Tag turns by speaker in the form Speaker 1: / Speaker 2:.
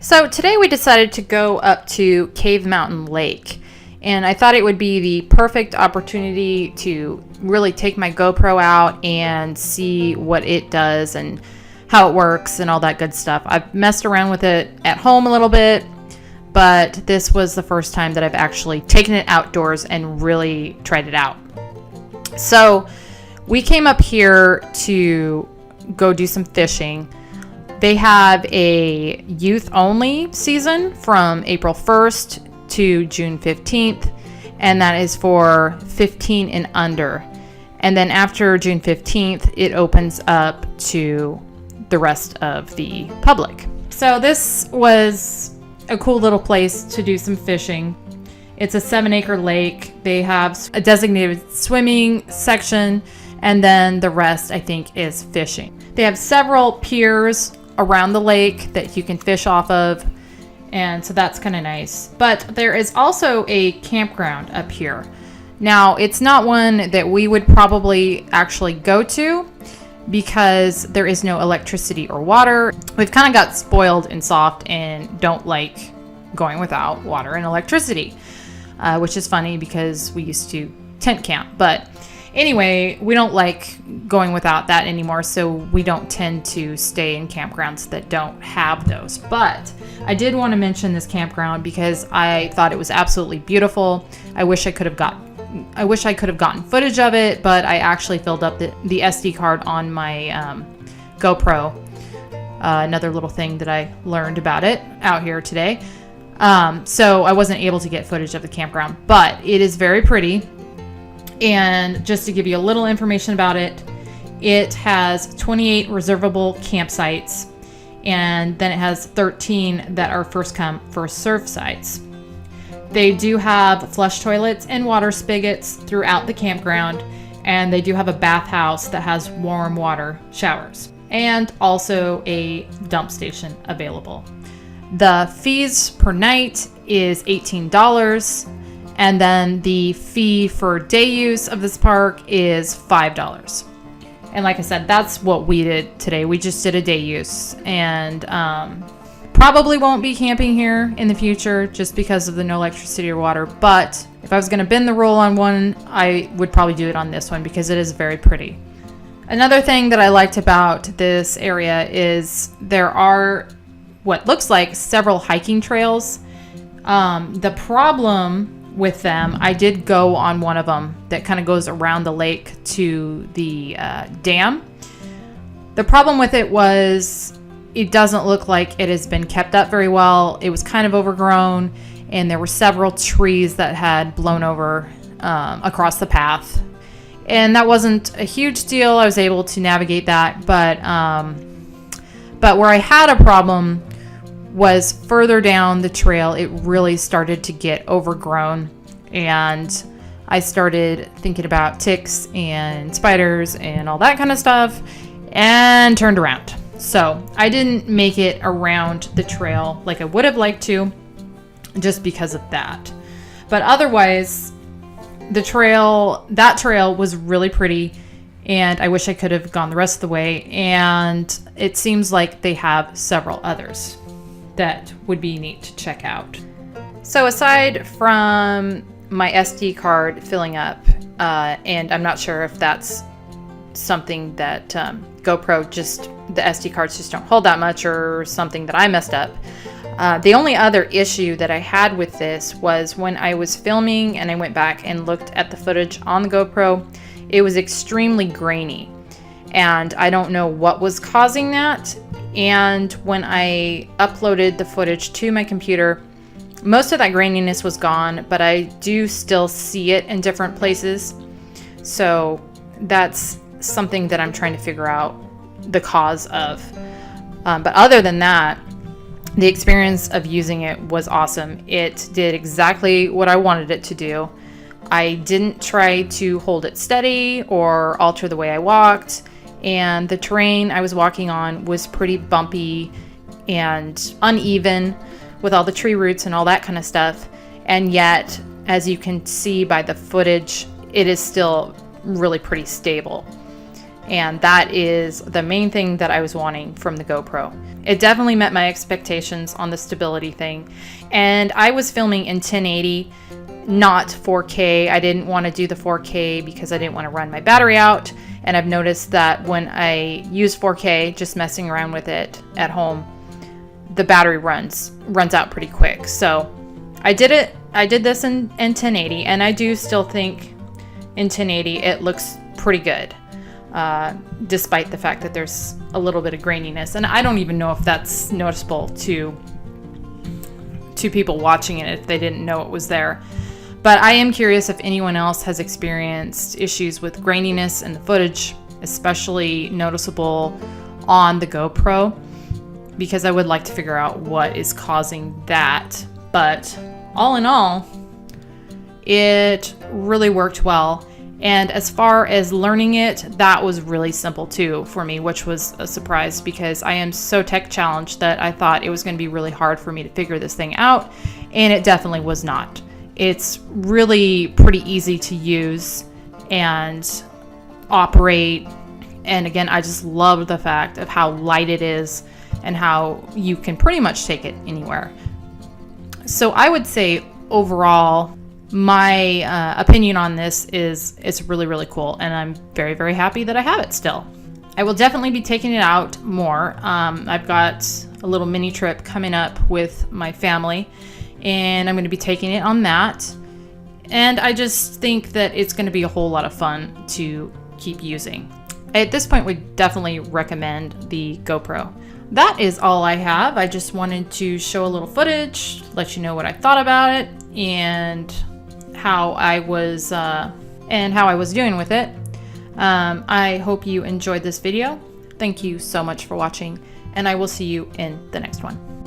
Speaker 1: So today we decided to go up to Cave Mountain Lake, and I thought it would be the perfect opportunity to really take my GoPro out and see what it does and how it works and all that good stuff. I've messed around with it at home a little bit, but this was the first time that I've actually taken it outdoors and really tried it out. So we came up here to go do some fishing. They have a youth only season from April 1st to June 15th, and that is for 15 and under. And then after June 15th, it opens up to the rest of the public. So this was a cool little place to do some fishing. It's a 7-acre lake. They have a designated swimming section, and then the rest, I think, is fishing. They have several piers around the lake that you can fish off of, and so that's kind of nice. But there is also a campground up here. Now, it's not one that we would probably actually go to because there is no electricity or water. We've kind of got spoiled and soft and don't like going without water and electricity, which is funny because we used to tent camp. But anyway, we don't like going without that anymore, so we don't tend to stay in campgrounds that don't have those. But I did want to mention this campground because I thought it was absolutely beautiful. I wish I could have gotten footage of it, but I actually filled up the SD card on my GoPro. Another little thing that I learned about it out here today. So I wasn't able to get footage of the campground, but it is very pretty. And just to give you a little information about it, it has 28 reservable campsites, and then it has 13 that are first come, first served sites. They do have flush toilets and water spigots throughout the campground, and they do have a bathhouse that has warm water showers, and also a dump station available. The fees per night is $18. And then the fee for day use of this park is $5. And like I said, that's what we did today. We just did a day use, and probably won't be camping here in the future just because of the no electricity or water. But if I was going to bend the rule on one, I would probably do it on this one because it is very pretty. Another thing that I liked about this area is there are what looks like several hiking trails. The problem with them, I did go on one of them that kind of goes around the lake to the dam. The problem with it was it doesn't look like it has been kept up very well. It was kind of overgrown, and there were several trees that had blown over across the path, and that wasn't a huge deal. I was able to navigate that, but where I had a problem was further down the trail. It really started to get overgrown, and I started thinking about ticks and spiders and all that kind of stuff, and turned around. So I didn't make it around the trail like I would have liked to, just because of that. But otherwise, that trail was really pretty, and I wish I could have gone the rest of the way, and it seems like they have several others that would be neat to check out. So aside from my SD card filling up, and I'm not sure if that's something that GoPro the SD cards just don't hold that much, or something that I messed up. The only other issue that I had with this was when I was filming and I went back and looked at the footage on the GoPro, it was extremely grainy, and I don't know what was causing that. And when I uploaded the footage to my computer, most of that graininess was gone, but I do still see it in different places. So that's something that I'm trying to figure out the cause of. But other than that, the experience of using it was awesome. It did exactly what I wanted it to do. I didn't try to hold it steady or alter the way I walked. And the terrain I was walking on was pretty bumpy and uneven with all the tree roots and all that kind of stuff. And yet, as you can see by the footage, it is still really pretty stable. And that is the main thing that I was wanting from the GoPro. It definitely met my expectations on the stability thing. And I was filming in 1080, not 4K. I didn't want to do the 4K because I didn't want to run my battery out. And I've noticed that when I use 4K, just messing around with it at home, the battery runs out pretty quick. So I did this in 1080, and I do still think in 1080 it looks pretty good, despite the fact that there's a little bit of graininess. And I don't even know if that's noticeable to people watching it if they didn't know it was there. But I am curious if anyone else has experienced issues with graininess in the footage, especially noticeable on the GoPro, because I would like to figure out what is causing that. But all in all, it really worked well. And as far as learning it, that was really simple too for me, which was a surprise because I am so tech challenged that I thought it was going to be really hard for me to figure this thing out, and it definitely was not. It's really pretty easy to use and operate. And again, I just love the fact of how light it is and how you can pretty much take it anywhere. So I would say overall, my opinion on this is it's really, really cool, and I'm very, very happy that I have it still. I will definitely be taking it out more. I've got a little mini trip coming up with my family, and I'm going to be taking it on that. And I just think that it's going to be a whole lot of fun to keep using. At this point, we definitely recommend the GoPro. That is all I have. I just wanted to show a little footage, let you know what I thought about it, and how I was doing with it. I hope you enjoyed this video. Thank you so much for watching, and I will see you in the next one.